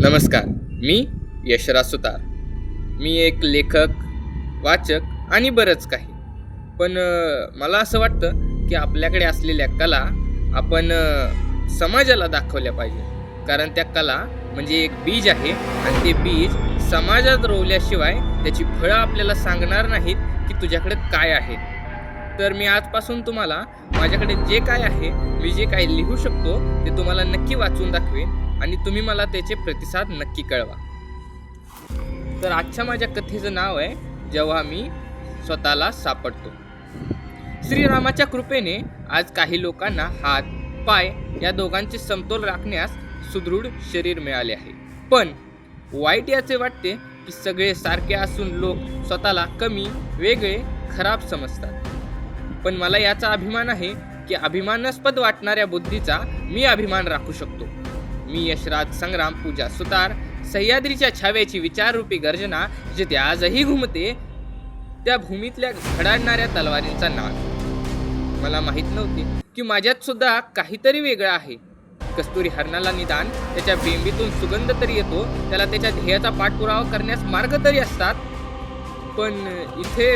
नमस्कार, मी यशराज सुतार. मी एक लेखक, वाचक आणि बरंच काही. पण मला असं वाटतं की आपल्याकडे असलेल्या कला आपण समाजाला दाखवल्या पाहिजे. कारण त्या कला म्हणजे एक बीज आहे आणि ते बीज समाजात रोवल्याशिवाय त्याची फळं आपल्याला सांगणार नाहीत की तुझ्याकडे काय आहे. तर मी आजपासून तुम्हाला माझ्याकडे जे काय आहे, मी जे काही लिहू शकतो ते तुम्हाला नक्की वाचून दाखवेन आणि तुम्ही मला त्याचे प्रतिसाद नक्की कळवा. तर आजच्या माझ्या कथेचं नाव आहे जेव्हा मी स्वतःला सापडतो. श्रीरामाच्या कृपेने आज काही लोकांना हात, पाय या दोघांचे समतोल राखण्यास सुदृढ शरीर मिळाले आहे. पण वाईट याचे वाटते की सगळे सारखे असून लोक स्वतःला कमी, वेगळे, खराब समजतात. पण मला याचा अभिमान आहे की अभिमानास्पद वाटणाऱ्या बुद्धीचा मी अभिमान राखू शकतो. मी यशराज संग्राम पूजा सुतार, सह्याद्रीच्या छाव्याची विचाररूपी गर्जना जिथे आजही घुमते, त्या भूमीतल्या घडाडणाऱ्या तलवारींचा नाद. मला माहीत नव्हते की माझ्यात सुद्धा काहीतरी वेगळं आहे. कस्तुरी हरणाला निदान त्याच्या बेंबीतून सुगंध तरी येतो, त्याला त्याच्या ध्येयाचा पाठपुरावा करण्यास मार्ग तरी असतात. पण इथे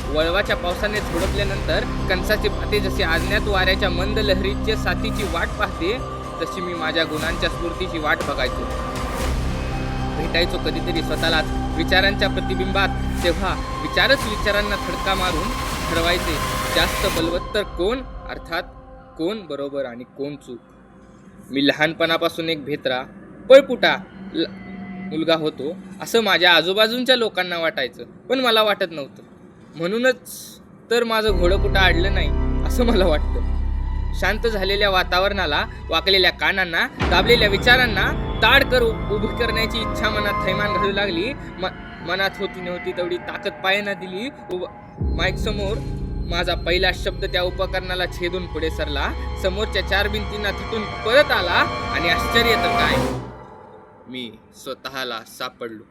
वळवाच्या पावसाने झोडपल्यानंतर कंसाची पाते जशी आज्ञात वाऱ्याच्या मंद लहरीच्या साथीची वाट पाहते, तशी मी माझ्या गुणांच्या स्फूर्तीची वाट बघायचो. भेटायचो कधीतरी स्वतःलाच विचारांच्या प्रतिबिंबात, तेव्हा विचारच विचारांना थडका मारून ठरवायचे जास्त बलवत्तर कोण, अर्थात कोण बरोबर आणि कोण चूक. मी लहानपणापासून एक भेत्रा, पळपुटा मुलगा होतो असं माझ्या आजूबाजूच्या लोकांना वाटायचं, पण मला वाटत नव्हतं. म्हणूनच तर माझं घोडं कुठं अडलं नाही असं मला वाटतं. शांत झालेल्या वातावरणाला, वाकलेल्या कानांना, दाबलेल्या विचारांना ताड कर उभी करण्याची इच्छा मनात थैमान घालू लागली. मनात होती नव्हती तेवढी ताकद पायानं दिली. माईक समोर माझा पहिला शब्द त्या उपकरणाला छेदून पुढे सरला. समोरच्या चार भिंतींना तिथून परत आला आणि आश्चर्य तर काय, मी स्वतःला सापडलो.